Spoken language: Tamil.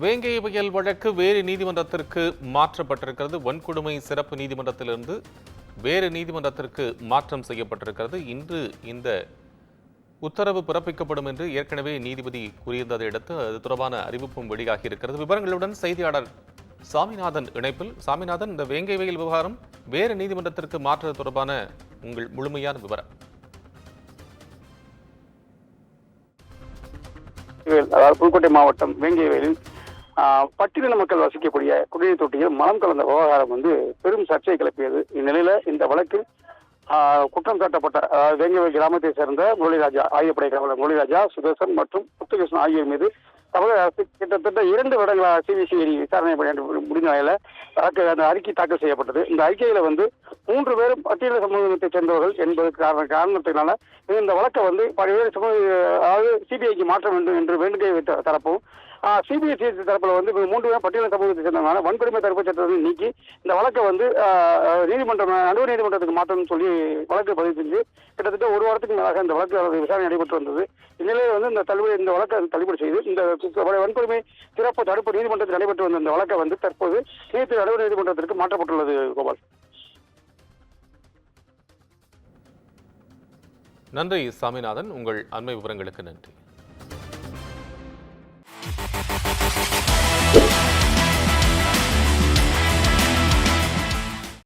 வேங்கை புயல் வழக்கு வேறு நீதிமன்றத்திற்கு மாற்றப்பட்டிருக்கிறது. வன்கொடுமை சிறப்பு நீதிமன்றத்திலிருந்து வேறு நீதிமன்றத்திற்கு மாற்றம் செய்யப்பட்டிருக்கிறது. இன்று இந்த உத்தரவு பிறப்பிக்கப்படும் என்று ஏற்கனவே நீதிபதி கூறியிருந்ததை அடுத்து அது தொடர்பான அறிவிப்பும் வெளியாகி இருக்கிறது. விவரங்களுடன் செய்தியாளர் சாமிநாதன் இணைப்பில். சாமிநாதன், இந்த வேங்கை வயல் விவகாரம் வேறு நீதிமன்றத்திற்கு மாற்றுவது தொடர்பான உங்கள் முழுமையான விவரம். அதாவது புதுக்கோட்டை மாவட்டம் வேங்கை வயலில் பட்டியலின மக்கள் வசிக்கக்கூடிய குடிநீர் தொட்டியில் மலம் கலந்த விவகாரம் பெரும் சர்ச்சையை கிளப்பியது. இந்நிலையில இந்த வழக்கில் குற்றம் சாட்டப்பட்ட வேங்கை கிராமத்தை சேர்ந்த முரளிராஜா, ஆயுதப்படை காவலர் முரளிராஜா, சுதர்சன் மற்றும் முத்துகிருஷ்ணன் ஆகியோர் மீது தமிழக அரசு கிட்டத்தட்ட 2 வருடங்களாக சிபிசிஐடி விசாரணை முடிந்த நிலையில அந்த அறிக்கை தாக்கல் செய்யப்பட்டது. இந்த அறிக்கையில 3 பேரும் பட்டியல சமூகத்தை சேர்ந்தவர்கள் என்பது காரணத்தினால இந்த வழக்கை பல்வேறு அதாவது சிபிஐக்கு மாற்ற வேண்டும் என்று வேண்டுகோள் வைத்த தரப்பும், சிபிஐசி தரப்புல 3 பேரும் பட்டியல சமூகத்தை சேர்ந்தவங்க வன்கொடுமை தடுப்பு சட்டத்தை நீக்கி இந்த வழக்கை நீதிமன்றம் நடுவர் நீதிமன்றத்துக்கு மாற்றணும்னு சொல்லி வழக்கு பதிவு செஞ்சு கிட்டத்தட்ட 1 வாரத்துக்கு மேலாக இந்த வழக்கு விசாரணை நடைபெற்று வந்தது. இந்நிலையில் இந்த வழக்கை தள்ளுபடி செய்து இந்த வன்கொடுமை சிறப்பு தடுப்பு நீதிமன்றத்தில் நடைபெற்று வந்த இந்த வழக்கை தற்போது நடுவர் நீதிமன்றத்திற்கு மாற்றப்பட்டுள்ளது. கோபால், நன்றி சாமிநாதன். உங்கள் அண்மை விவரங்களுக்கு நன்றி.